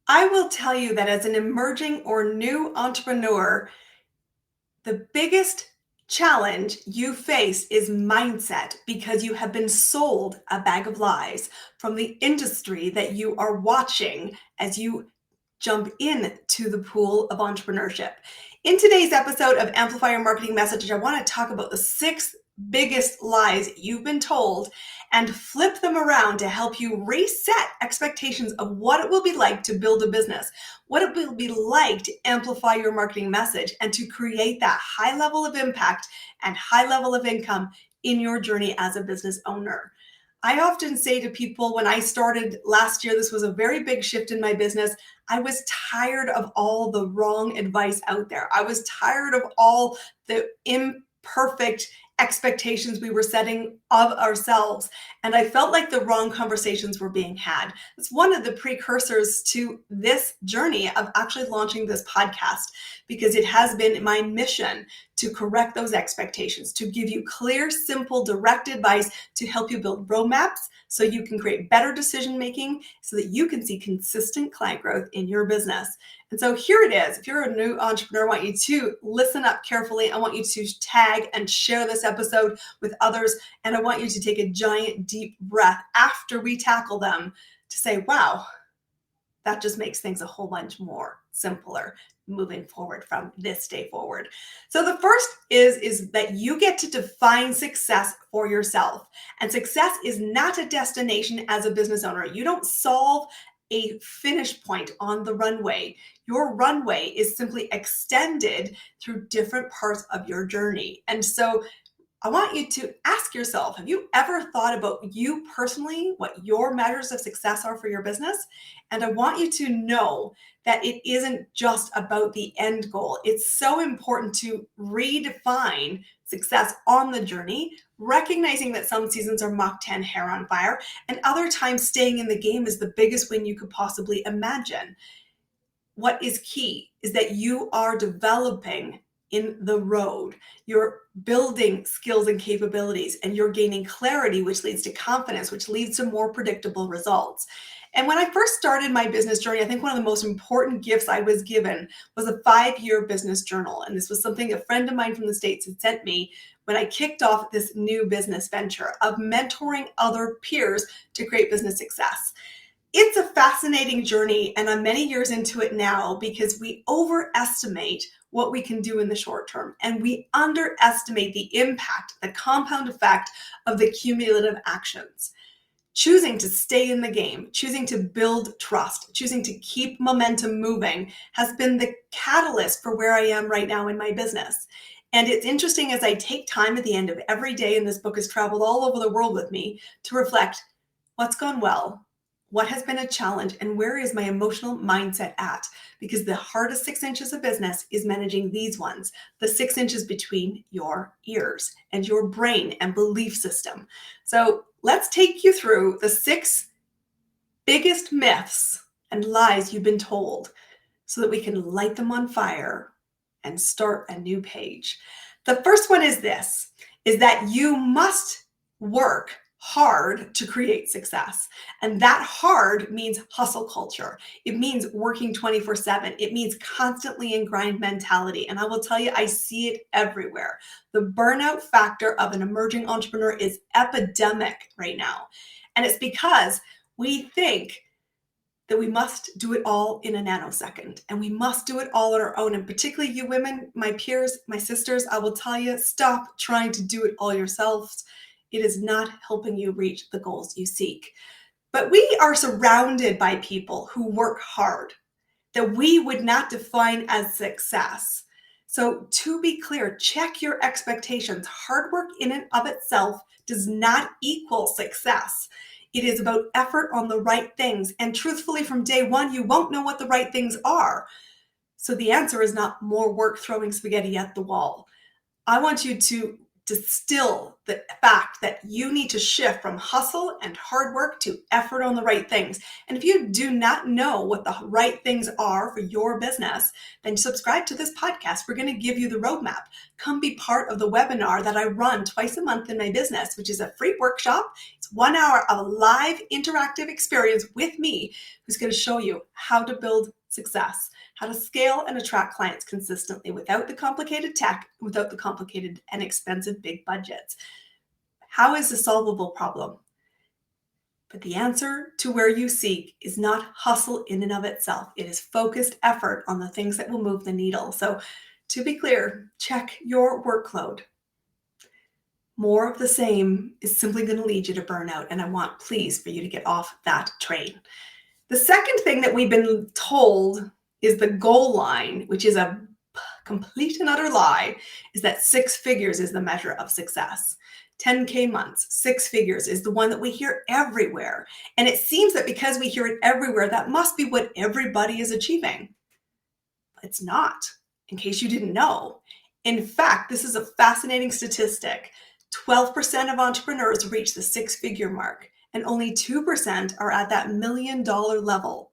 I will tell you that as an emerging or new entrepreneur, the biggest challenge you face is mindset because you have been sold a bag of lies from the industry that you are watching as you jump into the pool of entrepreneurship. In today's episode of Amplify Your Marketing Message, I want to talk about the 6 biggest lies you've been told and flip them around to help you reset expectations of what it will be like to build a business, what it will be like to amplify your marketing message, and to create that high level of impact and high level of income in your journey as a business owner. I often say to people, when I started last year, this was a very big shift in my business. I was tired of all the wrong advice out there. I was tired of all the imperfect expectations we were setting of ourselves. And I felt like the wrong conversations were being had. It's one of the precursors to this journey of actually launching this podcast, because it has been my mission to correct those expectations, to give you clear, simple, direct advice to help you build roadmaps so you can create better decision making so that you can see consistent client growth in your business. And so here it is. If you're a new entrepreneur, I want you to listen up carefully. I want you to tag and share this episode with others. And I want you to take a giant deep breath after we tackle them to say, wow, that just makes things a whole bunch more simpler moving forward from this day forward. So the first is that you get to define success for yourself. And success is not a destination as a business owner. You don't solve a finish point on the runway. Your runway is simply extended through different parts of your journey. And so I want you to ask yourself, have you ever thought about you personally, what your measures of success are for your business? And I want you to know that it isn't just about the end goal. It's so important to redefine success on the journey, recognizing that some seasons are Mach 10 hair on fire, and other times staying in the game is the biggest win you could possibly imagine. What is key is that you are developing in the road. You're building skills and capabilities, and you're gaining clarity, which leads to confidence, which leads to more predictable results. And when I first started my business journey, I think one of the most important gifts I was given was a 5-year business journal. And this was something a friend of mine from the States had sent me when I kicked off this new business venture of mentoring other peers to create business success. It's a fascinating journey, and I'm many years into it now because we overestimate what we can do in the short term, and we underestimate the impact, the compound effect of the cumulative actions. Choosing to stay in the game, choosing to build trust, choosing to keep momentum moving has been the catalyst for where I am right now in my business. And it's interesting as I take time at the end of every day, and this book has traveled all over the world with me, to reflect what's gone well, what has been a challenge, and where is my emotional mindset at? Because the hardest 6 inches of business is managing these ones, the 6 inches between your ears and your brain and belief system. So let's take you through the 6 biggest myths and lies you've been told so that we can light them on fire and start a new page. The first one is this, is that you must work hard to create success. And that hard means hustle culture. It means working 24/7. It means constantly in grind mentality. And I will tell you, I see it everywhere. The burnout factor of an emerging entrepreneur is epidemic right now. And it's because we think that we must do it all in a nanosecond, and we must do it all on our own. And particularly you women, my peers, my sisters, I will tell you, stop trying to do it all yourselves. It is not helping you reach the goals you seek. But we are surrounded by people who work hard that we would not define as success. So to be clear, check your expectations. Hard work in and of itself does not equal success. It is about effort on the right things. And truthfully, from day one, you won't know what the right things are. So the answer is not more work throwing spaghetti at the wall. I want you to distill the fact that you need to shift from hustle and hard work to effort on the right things. And if you do not know what the right things are for your business, then subscribe to this podcast. We're going to give you the roadmap. Come be part of the webinar that I run twice a month in my business, which is a free workshop. It's 1 hour of a live interactive experience with me, who's going to show you how to build success, how to scale and attract clients consistently without the complicated tech, without the complicated and expensive big budgets. How is a solvable problem? But the answer to where you seek is not hustle in and of itself. It is focused effort on the things that will move the needle. So to be clear, check your workload. More of the same is simply going to lead you to burnout. And I want, please, for you to get off that train. The second thing that we've been told is the goal line, which is a complete and utter lie, is that 6 figures is the measure of success. 10K months, 6 figures is the one that we hear everywhere. And it seems that because we hear it everywhere, that must be what everybody is achieving. But it's not, in case you didn't know. In fact, this is a fascinating statistic. 12% of entrepreneurs reach the 6-figure mark, and only 2% are at that $1 million level.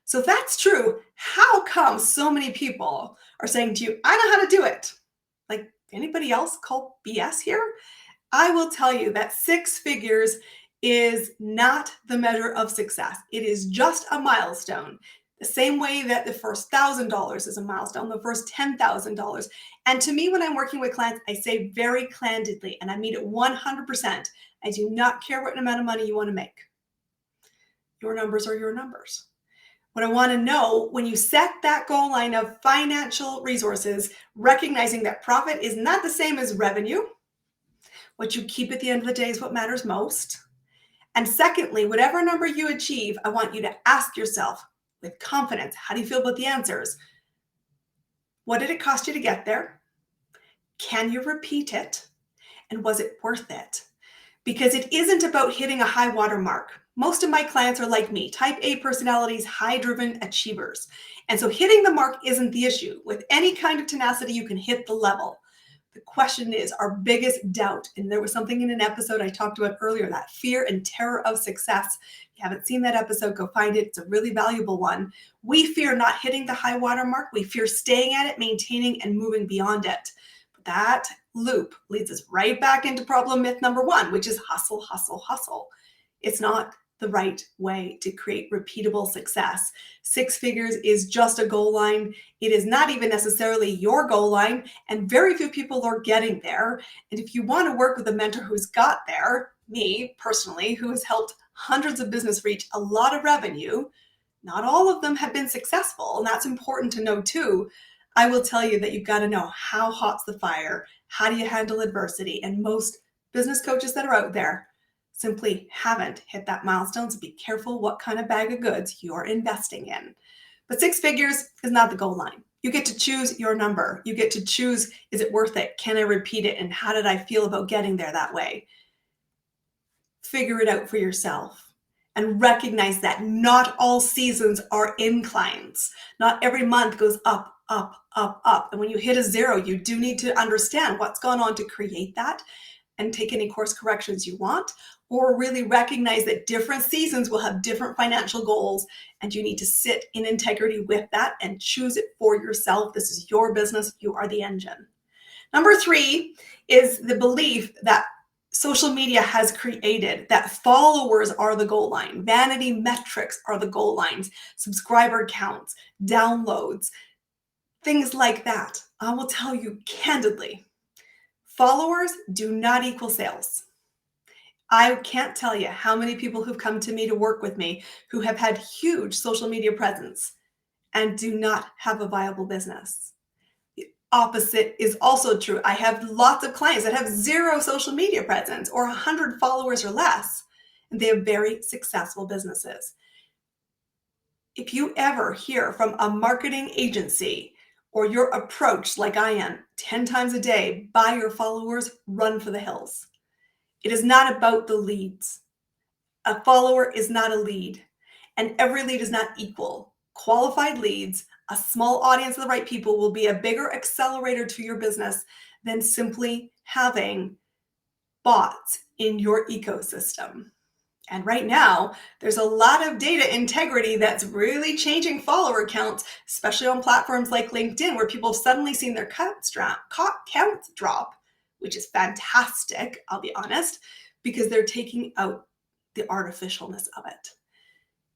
So if that's true, how come so many people are saying to you, I know how to do it? Like, anybody else call BS here? I will tell you that 6 figures is not the measure of success. It is just a milestone. The same way that the first $1,000 is a milestone, the first $10,000. And to me, when I'm working with clients, I say very candidly, and I mean it 100%, I do not care what amount of money you want to make. Your numbers are your numbers. What I want to know, when you set that goal line of financial resources, recognizing that profit is not the same as revenue, what you keep at the end of the day is what matters most. And secondly, whatever number you achieve, I want you to ask yourself with confidence, how do you feel about the answers? What did it cost you to get there? Can you repeat it? And was it worth it? Because it isn't about hitting a high water mark. Most of my clients are like me, type A personalities, high-driven achievers. And so hitting the mark isn't the issue. With any kind of tenacity, you can hit the level. The question is our biggest doubt. And there was something in an episode I talked about earlier, that fear and terror of success. If you haven't seen that episode, go find it. It's a really valuable one. We fear not hitting the high water mark. We fear staying at it, maintaining, and moving beyond it. But that loop leads us right back into problem myth number 1, which is hustle, hustle, hustle. It's not the right way to create repeatable success. 6 figures is just a goal line. It is not even necessarily your goal line, and very few people are getting there. And if you want to work with a mentor who's got there, me personally, who has helped hundreds of business reach a lot of revenue, not all of them have been successful, and that's important to know too. I will tell you that you've got to know how hot's the fire, how do you handle adversity, and most business coaches that are out there simply haven't hit that milestone. So be careful what kind of bag of goods you're investing in. But 6 figures is not the goal line. You get to choose your number. You get to choose, is it worth it? Can I repeat it? And how did I feel about getting there that way? Figure it out for yourself and recognize that not all seasons are inclines. Not every month goes up, up, up, up. And when you hit a 0, you do need to understand what's gone on to create that and take any course corrections you want, or really recognize that different seasons will have different financial goals, and you need to sit in integrity with that and choose it for yourself. This is your business. You are the engine. Number 3 is the belief that social media has created, that followers are the goal line, vanity metrics are the goal lines, subscriber counts, downloads, things like that. I will tell you candidly, followers do not equal sales. I can't tell you how many people who've come to me to work with me who have had huge social media presence and do not have a viable business. The opposite is also true. I have lots of clients that have 0 social media presence or 100 followers or less, and they have very successful businesses. If you ever hear from a marketing agency or you're approached like I am 10 times a day by your followers, run for the hills. It is not about the leads. A follower is not a lead, and every lead is not equal. Qualified leads, a small audience of the right people, will be a bigger accelerator to your business than simply having bots in your ecosystem. And right now, there's a lot of data integrity that's really changing follower counts, especially on platforms like LinkedIn, where people have suddenly seen their counts drop, which is fantastic, I'll be honest, because they're taking out the artificialness of it.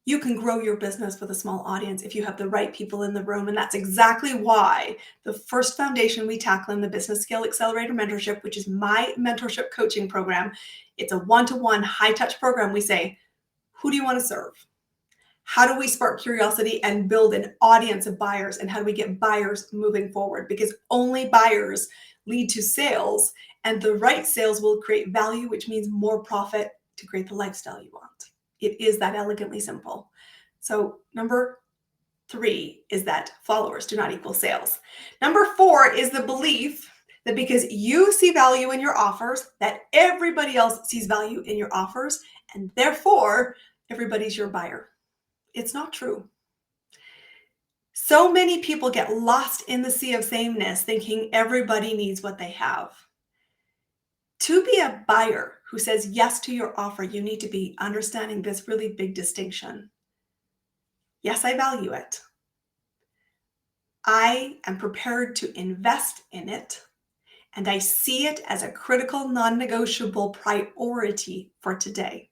You can grow your business with a small audience if you have the right people in the room. And that's exactly why the first foundation we tackle in the Business Scale Accelerator Mentorship, which is my mentorship coaching program, it's a one-to-one high-touch program. We say, who do you want to serve? How do we spark curiosity and build an audience of buyers? And how do we get buyers moving forward? Because only buyers lead to sales, and the right sales will create value, which means more profit to create the lifestyle you want. It is that elegantly simple. So number 3 is that followers do not equal sales. Number 4 is the belief that because you see value in your offers, that everybody else sees value in your offers, and therefore everybody's your buyer. It's not true. So many people get lost in the sea of sameness, thinking everybody needs what they have. To be a buyer who says yes to your offer, you need to be understanding this really big distinction. Yes, I value it. I am prepared to invest in it, and I see it as a critical, non-negotiable priority for today.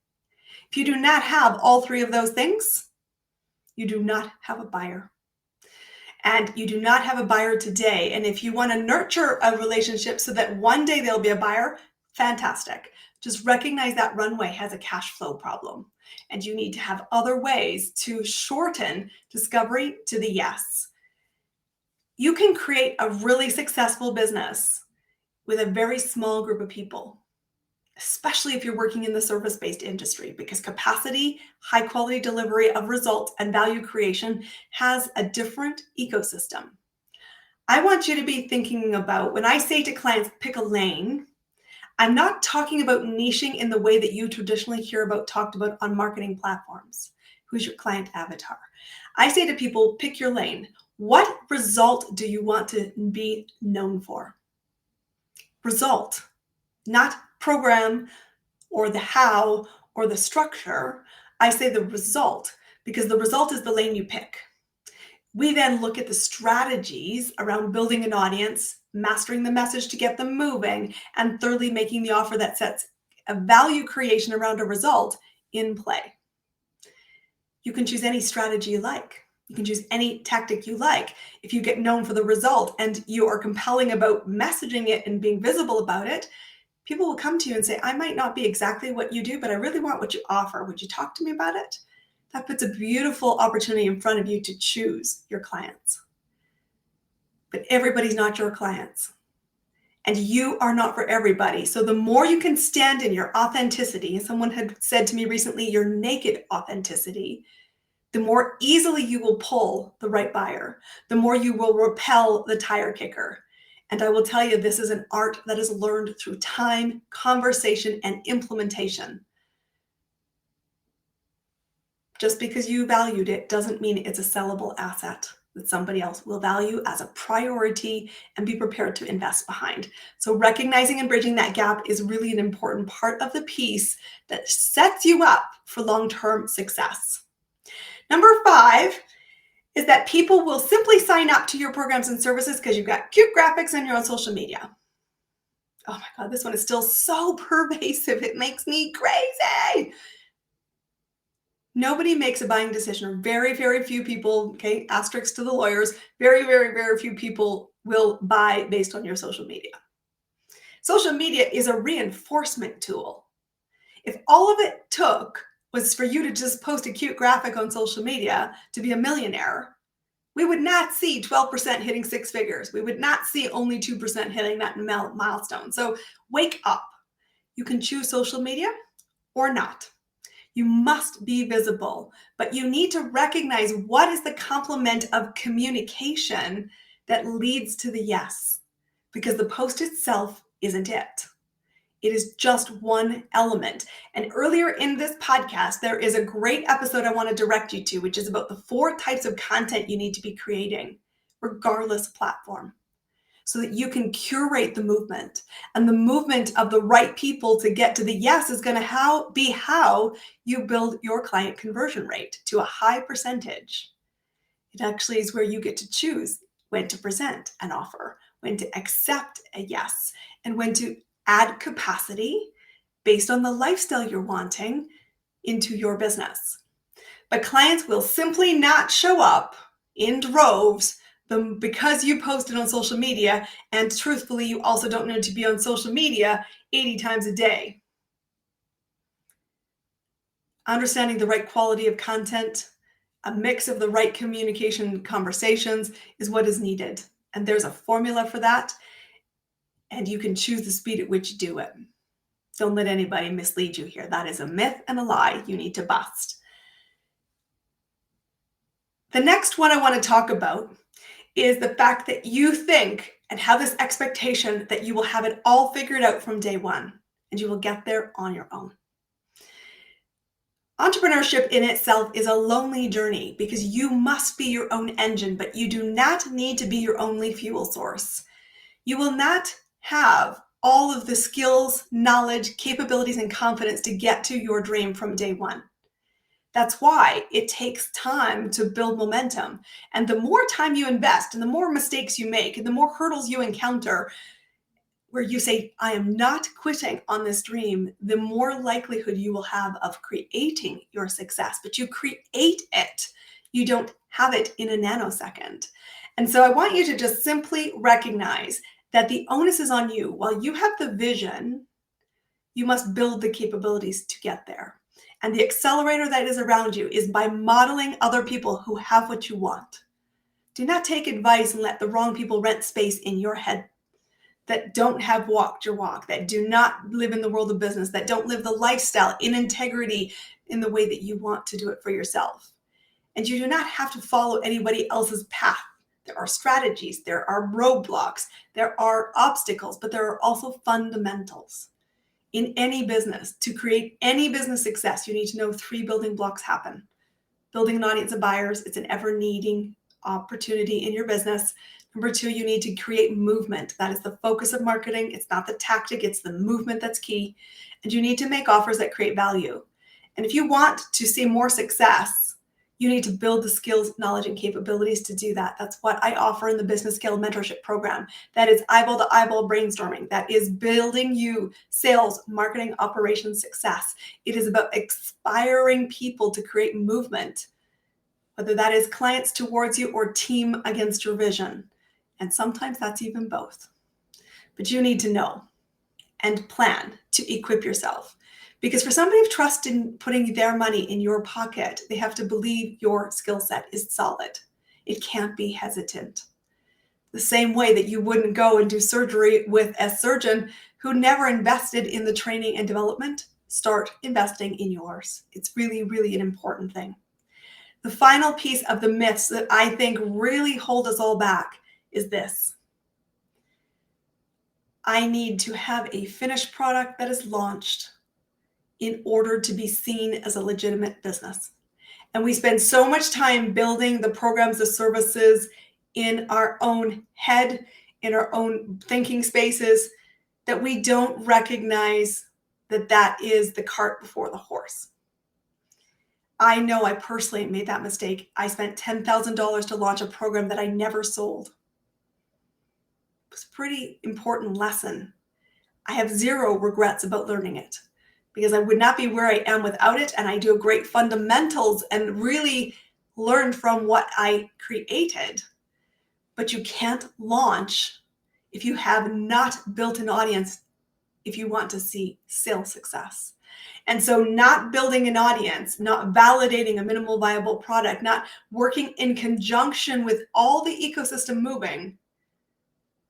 If you do not have all 3 of those things, you do not have a buyer. And you do not have a buyer today. And if you want to nurture a relationship so that one day there'll be a buyer, fantastic. Just recognize that runway has a cash flow problem, and you need to have other ways to shorten discovery to the yes. You can create a really successful business with a very small group of people, especially if you're working in the service-based industry, because capacity, high quality delivery of results, and value creation has a different ecosystem. I want you to be thinking about, when I say to clients, pick a lane, I'm not talking about niching in the way that you traditionally hear talked about on marketing platforms. Who's your client avatar? I say to people, pick your lane. What result do you want to be known for? Result, not program or the how or the structure. I say the result, because the result is the lane you pick. We then look at the strategies around building an audience, mastering the message to get them moving, and thirdly, making the offer that sets a value creation around a result in play. You can choose any strategy you like. You can choose any tactic you like. If you get known for the result and you are compelling about messaging it and being visible about it, people will come to you and say, I might not be exactly what you do, but I really want what you offer. Would you talk to me about it? That puts a beautiful opportunity in front of you to choose your clients. But everybody's not your clients. And you are not for everybody. So the more you can stand in your authenticity, someone had said to me recently, your naked authenticity, the more easily you will pull the right buyer, the more you will repel the tire kicker. And I will tell you, this is an art that is learned through time, conversation, and implementation. Just because you valued it doesn't mean it's a sellable asset that somebody else will value as a priority and be prepared to invest behind. So recognizing and bridging that gap is really an important part of the piece that sets you up for long-term success. Number 5 is that people will simply sign up to your programs and services because you've got cute graphics and you're on social media. Oh my God, this one is still so pervasive. It makes me crazy. Nobody makes a buying decision, or very, very few people, okay, asterisks to the lawyers, very, very, very few people will buy based on your social media. Social media is a reinforcement tool. If all of it took was for you to just post a cute graphic on social media to be a millionaire, we would not see 12% hitting 6 figures. We would not see only 2% hitting that milestone. So wake up. You can choose social media or not. You must be visible, but you need to recognize what is the complement of communication that leads to the yes, because the post itself isn't it. It is just one element. And earlier in this podcast, there is a great episode I want to direct you to, which is about the 4 types of content you need to be creating, regardless of platform. so that you can curate the movement. And the movement of the right people to get to the yes is going to be how you build your client conversion rate to a high percentage. It actually is where you get to choose when to present an offer, when to accept a yes, and when to add capacity based on the lifestyle you're wanting into your business. But clients will simply not show up in droves because you posted on social media, and truthfully, you also don't need to be on social media 80 times a day. Understanding the right quality of content, a mix of the right communication conversations is what is needed. And there's a formula for that, and you can choose the speed at which you do it. Don't let anybody mislead you here. That is a myth and a lie you need to bust. The next one I want to talk about is the fact that you think and have this expectation that you will have it all figured out from day one, and you will get there on your own. Entrepreneurship in itself is a lonely journey because you must be your own engine, but you do not need to be your only fuel source. You will not have all of the skills, knowledge, capabilities, and confidence to get to your dream from day one. That's why it takes time to build momentum. And the more time you invest and the more mistakes you make and the more hurdles you encounter where you say, I am not quitting on this dream, the more likelihood you will have of creating your success. But you create it. You don't have it in a nanosecond. And so I want you to just simply recognize that the onus is on you. While you have the vision, you must build the capabilities to get there. And the accelerator that is around you is by modeling other people who have what you want. Do not take advice and let the wrong people rent space in your head that don't have walked your walk, that do not live in the world of business, that don't live the lifestyle in integrity in the way that you want to do it for yourself. And you do not have to follow anybody else's path. There are strategies, there are roadblocks, there are obstacles, but there are also fundamentals. In any business, to create any business success, you need to know 3 building blocks happen. Building an audience of buyers, it's an ever-needing opportunity in your business. Number 2, you need to create movement. That is the focus of marketing. It's not the tactic, it's the movement that's key. And you need to make offers that create value. And if you want to see more success, you need to build the skills, knowledge, and capabilities to do that. That's what I offer in the Business Scale Mentorship Program. That is eyeball to eyeball brainstorming. That is building you sales, marketing, operations success. It is about inspiring people to create movement, whether that is clients towards you or team against your vision. And sometimes that's even both. But you need to know and plan to equip yourself. Because for somebody to trust in putting their money in your pocket, they have to believe your skill set is solid. It can't be hesitant. The same way that you wouldn't go and do surgery with a surgeon who never invested in the training and development, start investing in yours. It's really, really an important thing. The final piece of the myths that I think really hold us all back is this. I need to have a finished product that is launched in order to be seen as a legitimate business. And we spend so much time building the programs, the services in our own head, in our own thinking spaces, that we don't recognize that that is the cart before the horse. I know I personally made that mistake. I spent $10,000 to launch a program that I never sold. It was a pretty important lesson. I have 0 regrets about learning it, because I would not be where I am without it. And I do great fundamentals and really learn from what I created. But you can't launch if you have not built an audience, if you want to see sales success. And so not building an audience, not validating a minimal viable product, not working in conjunction with all the ecosystem moving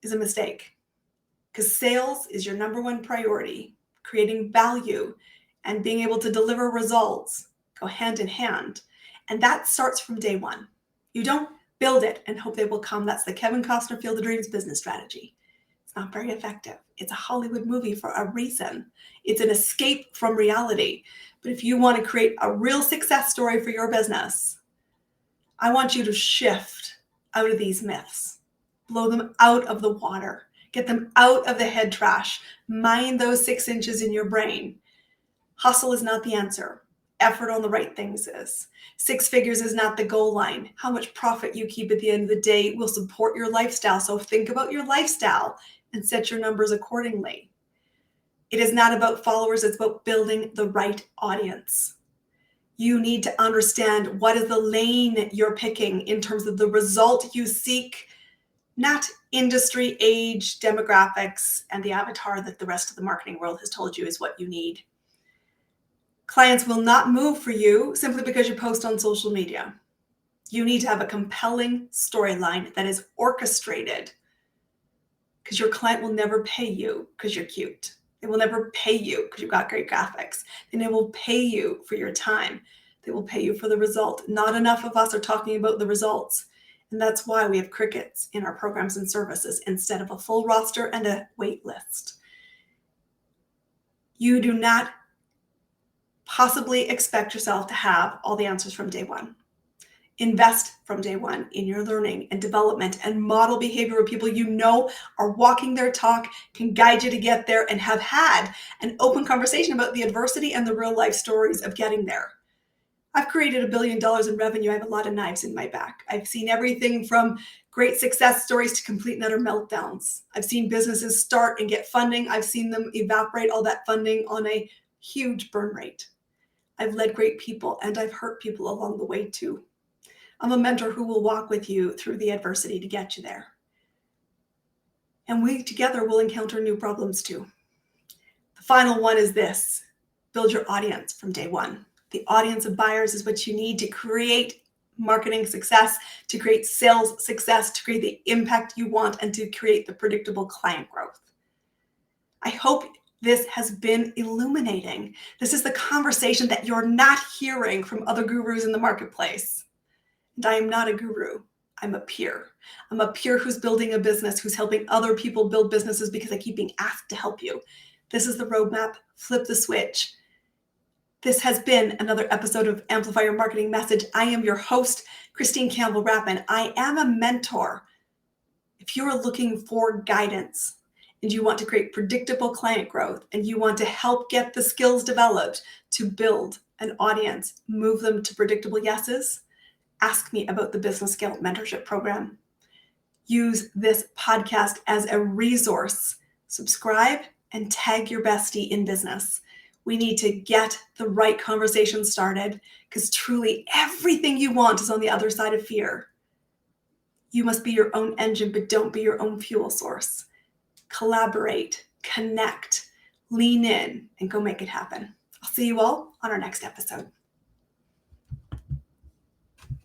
is a mistake. Because sales is your number one priority. Creating value and being able to deliver results go hand in hand. And that starts from day one. You don't build it and hope they will come. That's the Kevin Costner Field of Dreams business strategy. It's not very effective. It's a Hollywood movie for a reason. It's an escape from reality. But if you want to create a real success story for your business, I want you to shift out of these myths. Blow them out of the water. Get them out of the head trash. Mind those 6 inches in your brain. Hustle is not the answer. Effort on the right things is. 6 figures is not the goal line. How much profit you keep at the end of the day will support your lifestyle. So think about your lifestyle and set your numbers accordingly. It is not about followers. It's about building the right audience. You need to understand what is the lane you're picking in terms of the result you seek, not industry, age, demographics, and the avatar that the rest of the marketing world has told you is what you need. Clients will not move for you simply because you post on social media. You need to have a compelling storyline that is orchestrated, because your client will never pay you because you're cute. They will never pay you because you've got great graphics. And they will pay you for your time. They will pay you for the result. Not enough of us are talking about the results. And that's why we have crickets in our programs and services instead of a full roster and a wait list. You do not possibly expect yourself to have all the answers from day one. Invest from day one in your learning and development and model behavior with people you know are walking their talk, can guide you to get there, and have had an open conversation about the adversity and the real life stories of getting there. I've created $1 billion in revenue. I have a lot of knives in my back. I've seen everything from great success stories to complete and utter meltdowns. I've seen businesses start and get funding. I've seen them evaporate all that funding on a huge burn rate. I've led great people and I've hurt people along the way too. I'm a mentor who will walk with you through the adversity to get you there. And we together will encounter new problems too. The final one is this: build your audience from day one. The audience of buyers is what you need to create marketing success, to create sales success, to create the impact you want, and to create the predictable client growth. I hope this has been illuminating. This is the conversation that you're not hearing from other gurus in the marketplace. And I am not a guru. I'm a peer. I'm a peer who's building a business, who's helping other people build businesses because I keep being asked to help you. This is the roadmap. Flip the switch. This has been another episode of Amplify Your Marketing Message. I am your host, Christine Campbell Rapin. I am a mentor. If you are looking for guidance and you want to create predictable client growth and you want to help get the skills developed to build an audience, move them to predictable yeses, ask me about the Business Scale Mentorship Program. Use this podcast as a resource. Subscribe and tag your bestie in business. We need to get the right conversation started, because truly everything you want is on the other side of fear. You must be your own engine, but don't be your own fuel source. Collaborate, connect, lean in, and go make it happen. I'll see you all on our next episode.